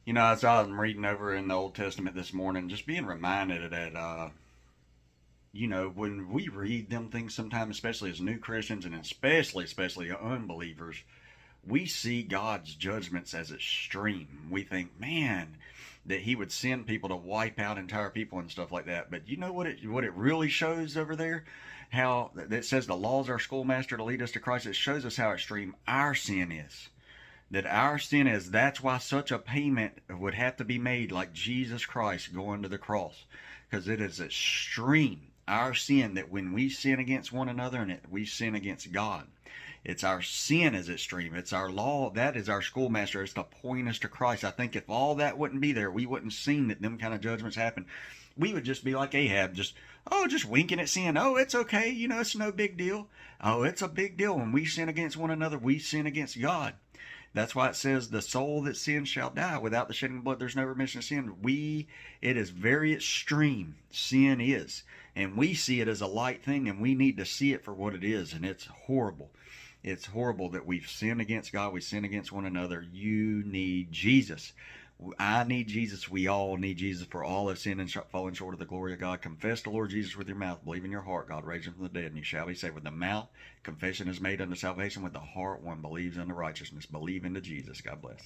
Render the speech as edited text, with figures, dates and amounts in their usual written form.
As I was reading over in the Old Testament this morning, just being reminded that, when we read them things sometimes, especially as new Christians and especially unbelievers, we see God's judgments as extreme. We think, man, that He would send people to wipe out entire people and stuff like that. But you know what it really shows over there? How it says the law is our schoolmaster to lead us to Christ. It shows us how extreme our sin is. That our sin is. That's why such a payment would have to be made, like Jesus Christ going to the cross, because it is extreme. Our sin, that when we sin against one another and we sin against God, it's our sin is extreme. It's our law. That is our schoolmaster. It's to point us to Christ. I think if all that wouldn't be there, we wouldn't seen that them kind of judgments happen. We would just be like Ahab, just winking at sin. Oh, it's okay. It's no big deal. Oh, it's a big deal. When we sin against one another, we sin against God. That's why it says the soul that sins shall die. Without the shedding of blood, there's no remission of sin. It is very extreme. Sin is. And we see it as a light thing, and we need to see it for what it is. And it's horrible. It's horrible that we've sinned against God. We sin against one another. You need Jesus. I need Jesus. We all need Jesus, for all have sinned and fallen short of the glory of God. Confess the Lord Jesus with your mouth. Believe in your heart God raised him from the dead, and you shall be saved. With the mouth, confession is made unto salvation. With the heart, one believes unto righteousness. Believe into Jesus. God bless.